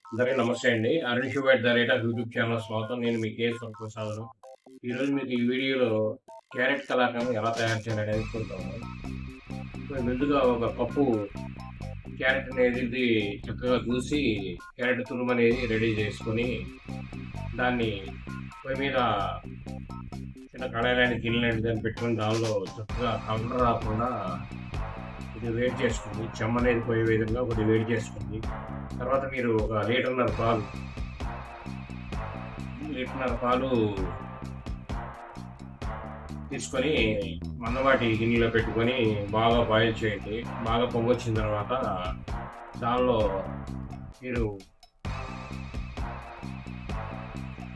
అందరికీ నమస్తే అండి. 'Arun show at the rate of YouTube' channel స్వాగతం. నేను మీ కే. వరప్రసాదును. ఈరోజు మీకు ఈ వీడియోలో క్యారెట్ కలాకండ్ ఎలా తయారు చేయాలనేది చూద్దాము. ముందుగా ఒక కప్పు క్యారెట్ అనేది చక్కగా దూసి క్యారెట్ తురుమనేది రెడీ చేసుకొని, దాన్ని పొయ్యి మీద చిన్న కడాయిలాంటి గిన్నెలాంటి దాన్ని పెట్టుకొని దానిలో చక్కగా కలర్ రాకుండా కొద్దిగా వేడి చేసుకోండి. చెమ్మ అనేది పోయే విధంగా కొద్దిగా వేడి చేసుకోండి. తర్వాత మీరు ఒక లీటర్‌న్నర పాలు తీసుకొని మందపాటి గిన్నెలో పెట్టుకొని బాగా బాయిల్ చేయండి. బాగా పొంగొచ్చిన తర్వాత దానిలో మీరు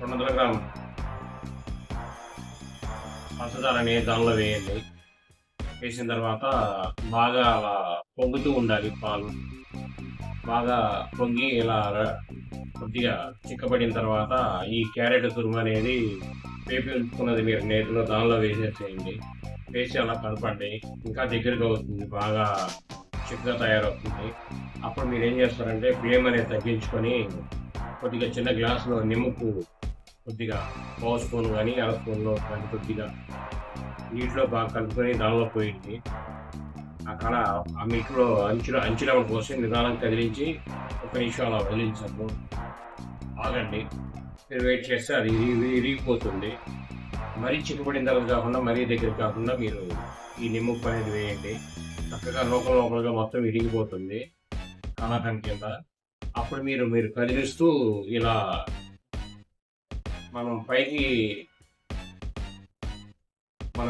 200 గ్రాముల పంచదారని దానిలో వేయండి. వేసిన తర్వాత బాగా అలా పొంగుతూ ఉండాలి పాలు. బాగా పొంగి ఇలా కొద్దిగా చిక్కబడిన తర్వాత ఈ క్యారెట్ తురుము అనేది వేపి ఉంచుకున్నది మీరు నేతిలో దానిలో వేసేసేయండి. వేసి అలా కలపండి. ఇంకా దగ్గరగా అవుతుంది, బాగా చిక్కగా తయారవుతుంది. అప్పుడు మీరు ఏం చేస్తారంటే ఫ్లేమ్ అనేది తగ్గించుకొని కొద్దిగా చిన్న గ్లాసులో నిమ్మకు కొద్దిగా పావు స్పూన్ కానీ అర స్పూన్లో కానీ కొద్దిగా నీటిలో బాగా కలుపుకొని దానిలో పోయింది. అక్కడ ఆ మిల్క్లో అంచులో పోసి నిదానం కదిలించి 1 నిమిషం అలా వదిలించాము. ఆగండి. మీరు వెయిట్ చేస్తే అది ఇరిగిపోతుంది. మరీ చిక్కబడిన తర్వాత కాకుండా మరీ దగ్గర కాకుండా మీరు ఈ నిమ్మప్పు అనేది వేయండి. చక్కగా లోపలుగా మొత్తం ఇరిగిపోతుంది కలాకండ్ కింద. అప్పుడు మీరు కదిలిస్తూ ఇలా మనం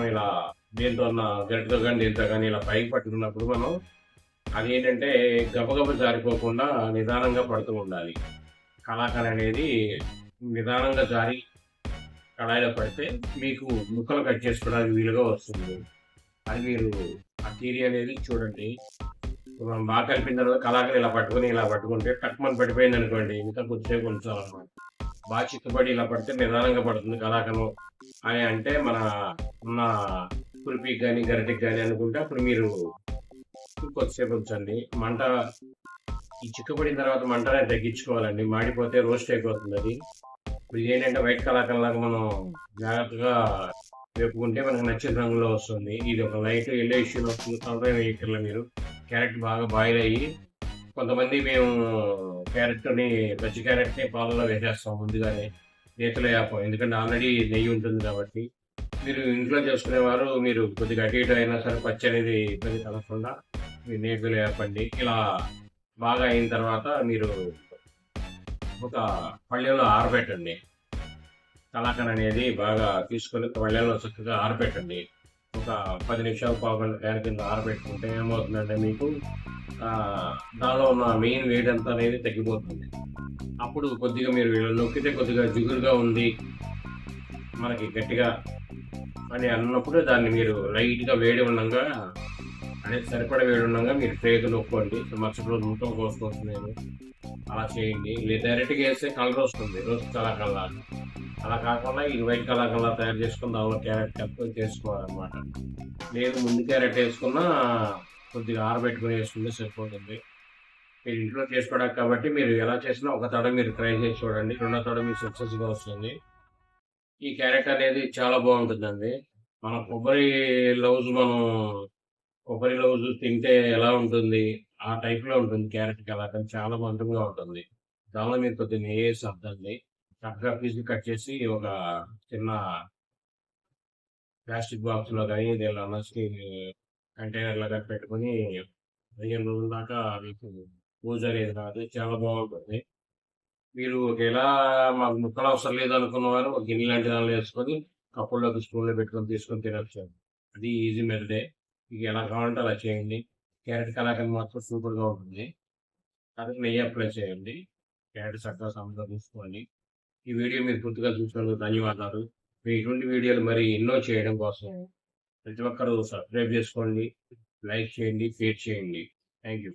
ఇలా దేంతో గరిటతో కానీ దేంతో కానీ ఇలా పైకి పట్టుకున్నప్పుడు మనం అదేంటంటే గబగబ జారిపోకుండా నిదానంగా పడుతూ ఉండాలి. కలాకండ్ అనేది నిదానంగా జారి కడాయిలో పడితే మీకు ముక్కలు కట్ చేసుకోవడానికి వీలుగా వస్తుంది. అది మీరు ఆ తీరి అనేది చూడండి. మనం బాగా కలిపిన తర్వాత కలాకండ్ ఇలా పట్టుకుంటే టక్మని పడిపోయింది అనుకోండి, ఇంకా కొద్దిసేపు ఉంచాలన్నమాట. బాగా చిక్కబడి ఇలా పడితే నిదానంగా పడుతుంది కలాకండ్ అని అంటే మన ఉన్న కురిపికి కానీ గరిటెకి కానీ అనుకుంటే అప్పుడు మీరు కొద్దిసేపు ఉంచండి. మంట ఈ చిక్కబడిన తర్వాత మంట అనేది తగ్గించుకోవాలండి. మాడిపోతే రోస్ట్ అయిపోతుంది అది. ఇప్పుడు ఏంటంటే వైట్ కలాకండ్ లాగా మనం జాగ్రత్తగా వేపుకుంటే మనకు నచ్చిన రంగులో వస్తుంది. ఇది ఒక లైట్ ఎల్లో ఇష్యూలో వస్తుంది. కలర్ వేయక్కర్లే మీరు. క్యారెట్ బాగా బాయిల్ అయ్యి కొంతమంది మేము పచ్చి క్యారెట్ని పాలలో వేసేస్తాం ముందుగానే నేతిలో వేపం, ఎందుకంటే ఆల్రెడీ నెయ్యి ఉంటుంది కాబట్టి. మీరు ఇంట్లో చేసుకునేవారు మీరు కొద్దిగా అటు ఇటు అయినా సరే పచ్చి అనేది ఇబ్బంది కలగకుండా మీరు నేతిలో వేపండి. ఇలా బాగా అయిన తర్వాత మీరు ఒక పళ్ళెంలో ఆరబెట్టండి. కలాకండ్ అనేది బాగా తీసుకొని పళ్ళెంలో చక్కగా ఆరబెట్టండి. ఒక 10 నిమిషాలు పావుగంట ఫ్యాన్ కింద ఆరబెట్టుకుంటే ఏమవుతుందంటే మీకు దానిలో ఉన్న మెయిన్ వేడి అంతా అనేది తగ్గిపోతుంది. అప్పుడు కొద్దిగా మీరు నొక్కితే కొద్దిగా జిగురుగా ఉంది, మనకి గట్టిగా అని అన్నప్పుడు దాన్ని మీరు లైట్గా వేడి ఉండగా అనేది సరిపడా వేడి ఉండగా మీరు ట్రేకు నొక్కండి. మరుసటి రోజు ముక్కలు కోసుకోవచ్చు. నేను అలా చేయండి. లేదా డైరెక్ట్గా వేస్తే కలర్ వస్తుంది, రోస్ట్ కలాకండ్ లాగా. అలా కాకుండా ఇది వైట్ కలాకండ్ లాగా తయారు చేసుకుని దానిలో క్యారెట్ కలుపుకొని చేసుకోవాలన్నమాట. లేదు ముందు క్యారెట్ వేసుకున్నా కొద్దిగా ఆరబెట్టుకుని వేసుకుంటే సరిపోతుంది. మీరు ఇంట్లో చేసుకోవడానికి కాబట్టి మీరు ఎలా చేసినా ఒక తడ మీరు ట్రై చేసి చూడండి. రెండో తడ మీకు సక్సెస్గా వస్తుంది. ఈ క్యారెట్ అనేది చాలా బాగుంటుందండి. మన కొబ్బరి లౌజు తింటే ఎలా ఉంటుంది ఆ టైప్లో ఉంటుంది క్యారెట్ కలాకండ్. చాలా మందంగా ఉంటుంది. దానిలో మీరు కొద్దిగా నెయ్యి వేసి అద్దండి. చక్కగా పీసులు కట్ చేసి ఒక చిన్న ప్లాస్టిక్ బాక్స్లో కానీ దేనిలో కంటైనర్ లాగా పెట్టుకొని 15 రోజుల దాకా మీకు పూజ అనేది రాదు. చాలా బాగుంటుంది. మీరు ఒకేలా మాకు ముక్కలు అవసరం లేదు అనుకున్న వారు ఒక గిన్నె లాంటి దానిలో వేసుకొని కప్పుల్లోకి స్పూన్లో పెట్టుకొని తీసుకొని తినచ్చు. అది ఈజీ మెథడే. మీకు ఎలా కావాలంటే అలా చేయండి. క్యారెట్ కలాకండ్ మాత్రం సూపర్గా ఉంటుంది. కాబట్టి నెయ్యి అప్లై చేయండి. క్యారెట్ చక్కగా సమగా తీసుకోండి. ఈ వీడియో మీరు పూర్తిగా చూసినందుకు ధన్యవాదాలు. మీ ఇటువంటి వీడియోలు మరి ఎన్నో చేయడం కోసం ప్రతి ఒక్కరూ సబ్స్క్రైబ్ చేసుకోండి, లైక్ చేయండి, షేర్ చేయండి. Thank you.